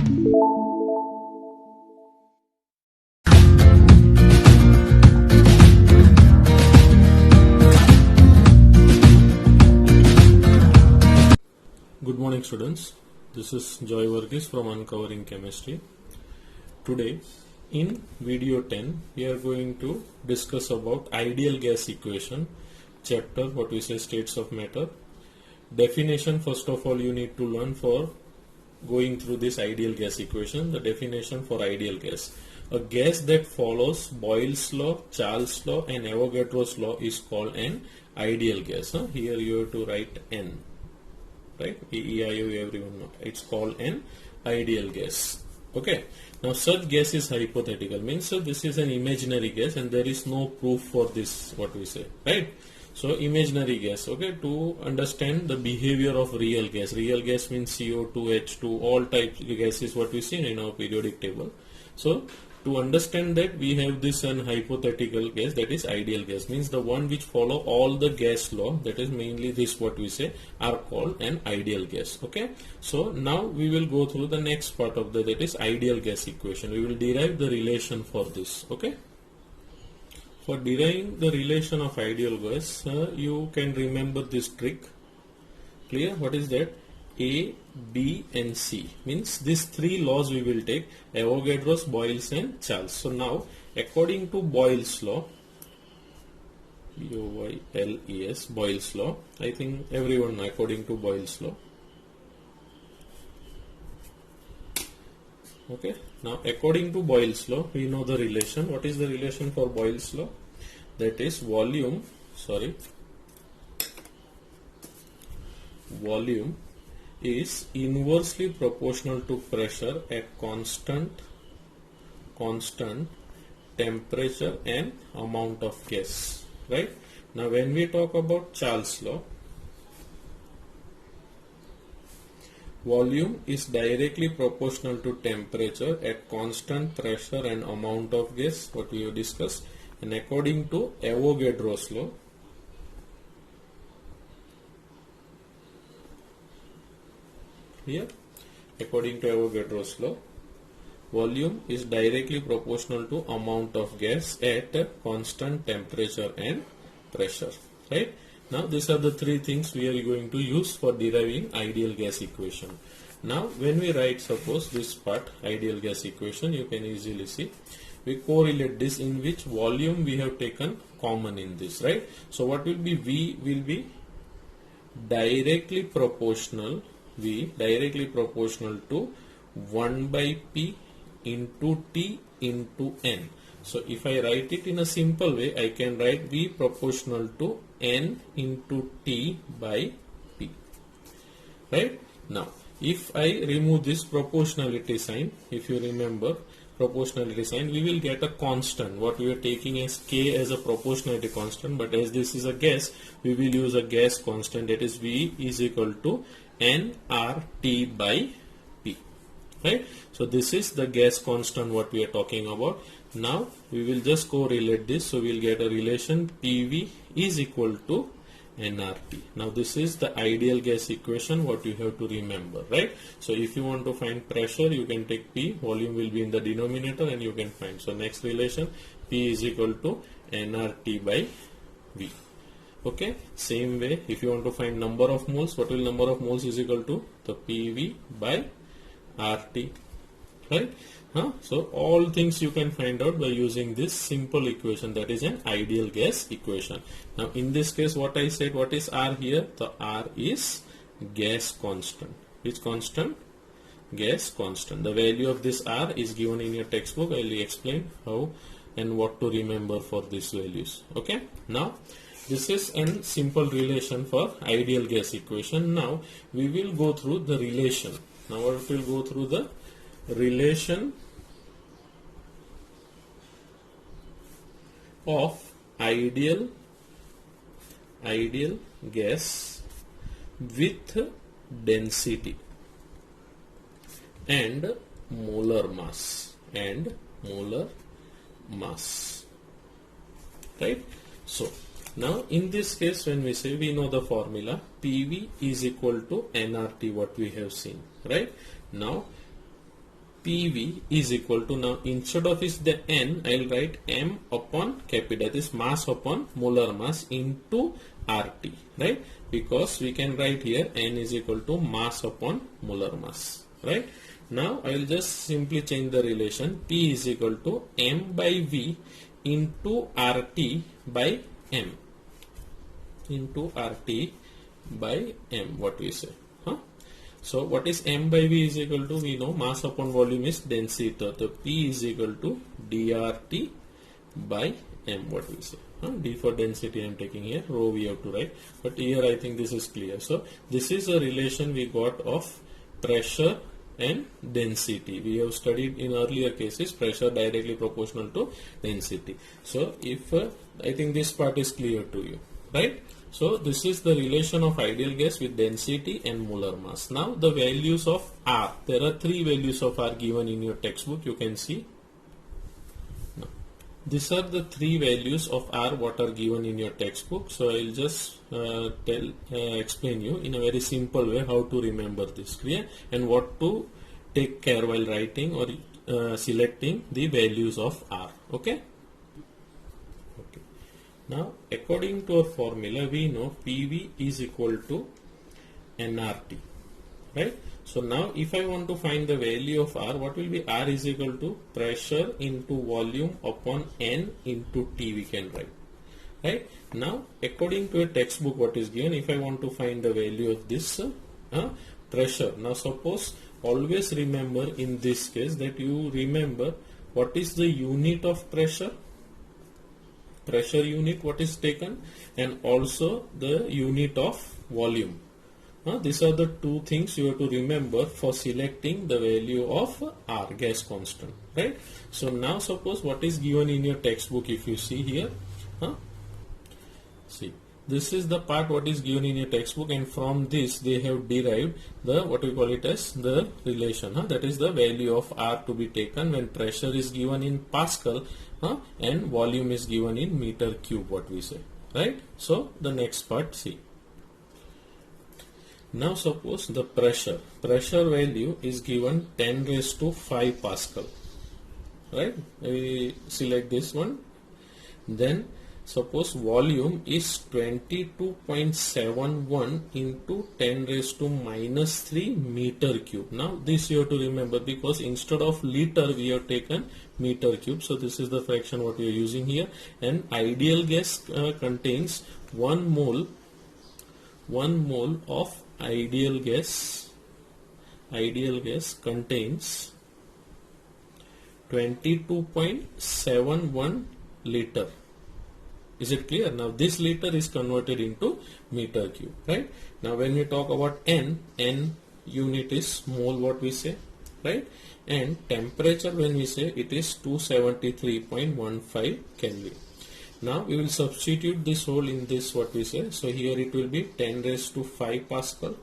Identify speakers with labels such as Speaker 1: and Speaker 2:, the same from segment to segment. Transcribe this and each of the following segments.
Speaker 1: Good morning students, this is Joy Varghese from Uncovering Chemistry. Today in video 10 we are going to discuss about ideal gas equation chapter, what we say states of matter. Definition, first of all you need to learn for going through this ideal gas equation. The definition for ideal gas: a gas that follows Boyle's law, Charles' law and Avogadro's law is called an ideal gas. Here you have to write N. Right, EIO, everyone know it's called an ideal gas. Okay, now such gas is hypothetical, means so this is an imaginary gas and there is no proof for this, what we say, right? So imaginary gas. Okay, to understand the behavior of real gas means CO2, H2, all types of gases what we see in our periodic table. So to understand that, we have this an hypothetical gas, that is ideal gas, means the one which follow all the gas law, that is mainly this what we say, are called an ideal gas. Okay, so now we will go through the next part of that is ideal gas equation. We will derive the relation for this. Okay, for deriving the relation of ideal gas, you can remember this trick. Clear? What is that? A, B and C, means these three laws we will take: Avogadro's, Boyle's and Charles. So now according to Boyle's law, B-O-Y-L-E-S, Boyle's law, I think everyone know according to Boyle's law. Okay, now according to Boyle's law we know the relation. What is the relation for Boyle's law? That is volume is inversely proportional to pressure at constant temperature and amount of gas. Right, now when we talk about Charles' law, volume is directly proportional to temperature at constant pressure and amount of gas, what we have discussed. And according to Avogadro's law, here, according to Avogadro's law, volume is directly proportional to amount of gas at constant temperature and pressure. Right, now these are the three things we are going to use for deriving ideal gas equation. Now when we write, suppose this part, ideal gas equation, you can easily see we correlate this, in which volume we have taken common in this. Right, so what will be? V will be directly proportional to 1 by P into T into N. So if I write it in a simple way, I can write V proportional to N into T by P. Right, now if I remove this proportionality sign, if you remember proportionality sign, we will get a constant, what we are taking as K as a proportionality constant, but as this is a gas, we will use a gas constant, that is V is equal to nRT by P. Right, so this is the gas constant what we are talking about. Now we will just correlate this, so we will get a relation PV is equal to nRT. Now this is the ideal gas equation what you have to remember. Right, so if you want to find pressure, you can take P, volume will be in the denominator and you can find. So next relation, P is equal to nRT by V. Okay, same way if you want to find number of moles, what will number of moles is equal to the PV by RT. Right, so all things you can find out by using this simple equation, that is an ideal gas equation. Now in this case, what I said, what is R here? The R is gas constant. Which constant? Gas constant. The value of this R is given in your textbook. I will explain how and what to remember for these values. Okay, now this is a simple relation for ideal gas equation. Now we will go through the relation. Now we will go through the relation of ideal gas with density and molar mass right. So now in this case, when we say, we know the formula PV is equal to nRT, what we have seen, right? Now PV is equal to, now instead of is the N, I'll write M upon Kp, that is mass upon molar mass into RT, right? Because we can write here N is equal to mass upon molar mass, right? Now I will just simply change the relation. P is equal to M by V into RT by M, into RT by M, what we say, huh? So what is M by V is equal to, we know mass upon volume is density, so P is equal to dRT by M, what we say, huh? D for density I am taking here, rho we have to write, but here I think this is clear. So this is a relation we got of pressure and density. We have studied in earlier cases pressure directly proportional to density. So if I think this part is clear to you, right? So this is the relation of ideal gas with density and molar mass. Now the values of R, there are three values of R given in your textbook, you can see. Now, these are the three values of R what are given in your textbook. So I will just explain you in a very simple way how to remember this, clear, and what to take care while writing or selecting the values of R. Okay. Now according to our formula, we know PV is equal to nRT, right? So now if I want to find the value of R, what will be? R is equal to pressure into volume upon N into T, we can write, right? Now according to a textbook what is given, if I want to find the value of this pressure, now suppose, always remember in this case that you remember what is the unit of pressure, pressure unit what is taken, and also the unit of volume. These are the two things you have to remember for selecting the value of R, gas constant, right? So now suppose what is given in your textbook, if you see here, see, this is the part what is given in your textbook, and from this they have derived the, what we call it as the relation, that is the value of R to be taken when pressure is given in Pascal and volume is given in meter cube, what we say, right? So the next part, see. Now suppose the pressure value is given 10 raised to 5 Pascal, right? We select this one. Then suppose volume is 22.71 into 10 raised to minus 3 meter cube. Now this you have to remember, because instead of liter we have taken meter cube. So this is the fraction what we are using here, and ideal gas contains 1 mole of ideal gas contains 22.71 liter. Is it clear? Now this liter is converted into meter cube, right? Now when we talk about N unit is mole, what we say, right? And temperature, when we say, it is 273.15 Kelvin. Now we will substitute this whole in this, what we say. So here it will be 10 raised to 5 Pascal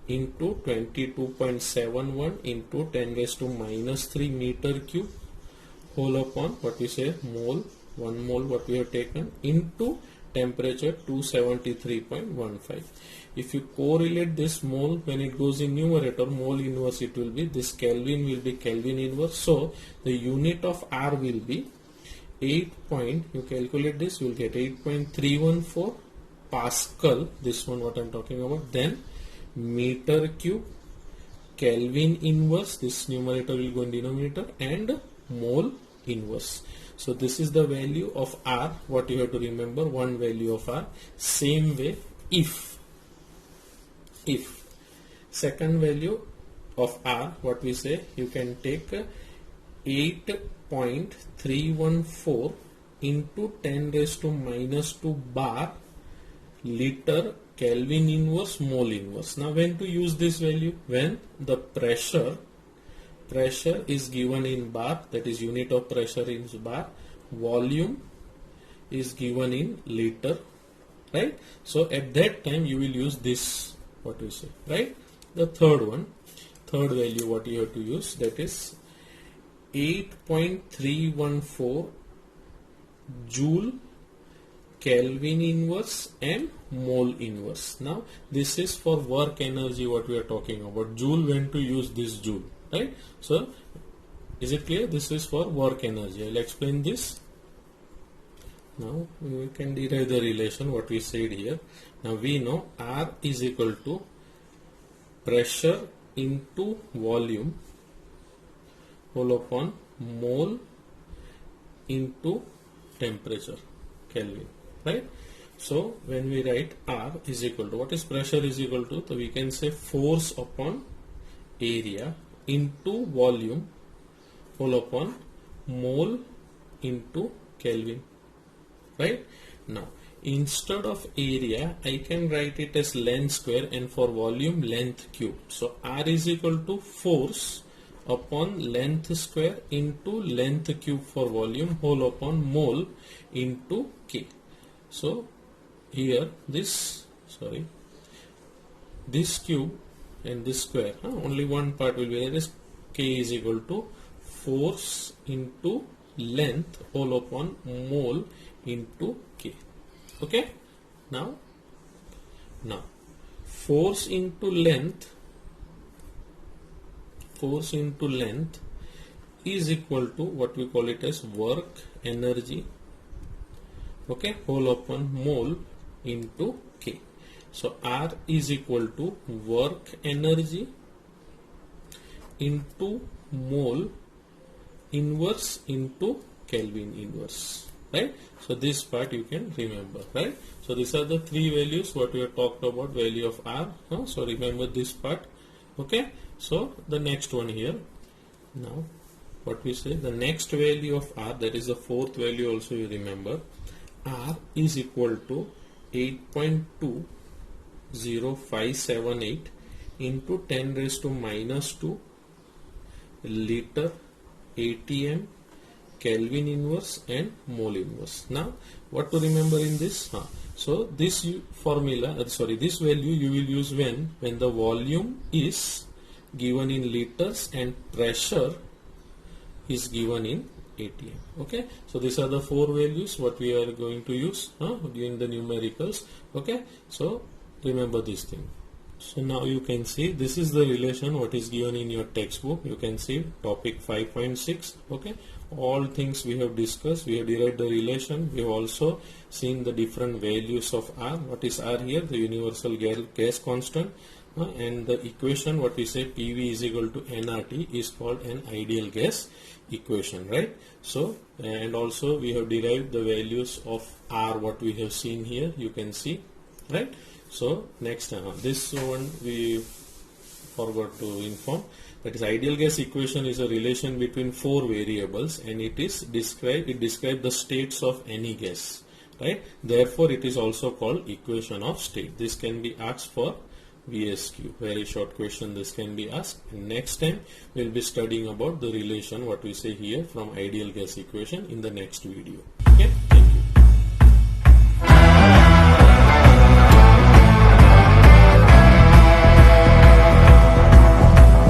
Speaker 1: into 22.71 into 10 raised to minus 3 meter cube whole upon, what we say, mole, 1 mole what we have taken, into temperature 273.15. If you correlate this mole, when it goes in numerator, mole inverse, it will be this Kelvin will be Kelvin inverse. So the unit of R will be 8. You calculate this, you will get 8.314 Pascal. This one what I am talking about. Then meter cube, Kelvin inverse. This numerator will go in denominator, and mole inverse. So this is the value of R. What you have to remember, one value of R. Same way, if second value of R, what we say, you can take 8.314 into 10 raised to minus 2 bar liter Kelvin inverse mole inverse. Now when to use this value? When the pressure is given in bar, that is unit of pressure in bar, volume is given in liter, right? So at that time you will use this, what we say, right? The third value what you have to use, that is 8.314 joule Kelvin inverse and mole inverse. Now this is for work energy what we are talking about. Joule, when to use this joule, right? So is it clear? This is for work energy. I'll explain this. Now we can derive the relation what we said here. Now we know R is equal to pressure into volume whole upon mole into temperature, Kelvin, right? So when we write R is equal to, what is pressure is equal to? So we can say force upon area into volume whole upon mole into Kelvin, right? Now instead of area I can write it as length square, and for volume length cube. So R is equal to force upon length square into length cube for volume whole upon mole into K. So here this cube and this square, only one part will be there, is K is equal to force into length whole upon mole into K. Okay, now force into length is equal to what we call it as work energy, okay, whole upon mole into K. So R is equal to work energy into mole inverse into Kelvin inverse, right? So this part you can remember, right? So these are the three values what we have talked about, value of R. So remember this part, okay? So the next one here, now what we say, the next value of R, that is the fourth value also you remember, R is equal to 8.20578 into 10 raised to minus 2 liter ATM Kelvin inverse and mole inverse. Now what to remember in this? So this this value you will use when the volume is given in liters and pressure is given in ATM. Okay, so these are the four values what we are going to use during the numericals. Okay, so remember this thing. So now you can see this is the relation what is given in your textbook. You can see topic 5.6. okay, all things we have discussed. We have derived the relation. We have also seen the different values of R. What is R here? The universal gas constant. And the equation what we say PV is equal to nRT is called an ideal gas equation, right? So and also we have derived the values of R what we have seen here, you can see, right? So next this one we forgot to inform, that is ideal gas equation is a relation between four variables, and it describes the states of any gas, right? Therefore it is also called equation of state. This can be asked for VSQ, very short question this can be asked. And next time we will be studying about the relation what we say here from ideal gas equation in the next video. Okay.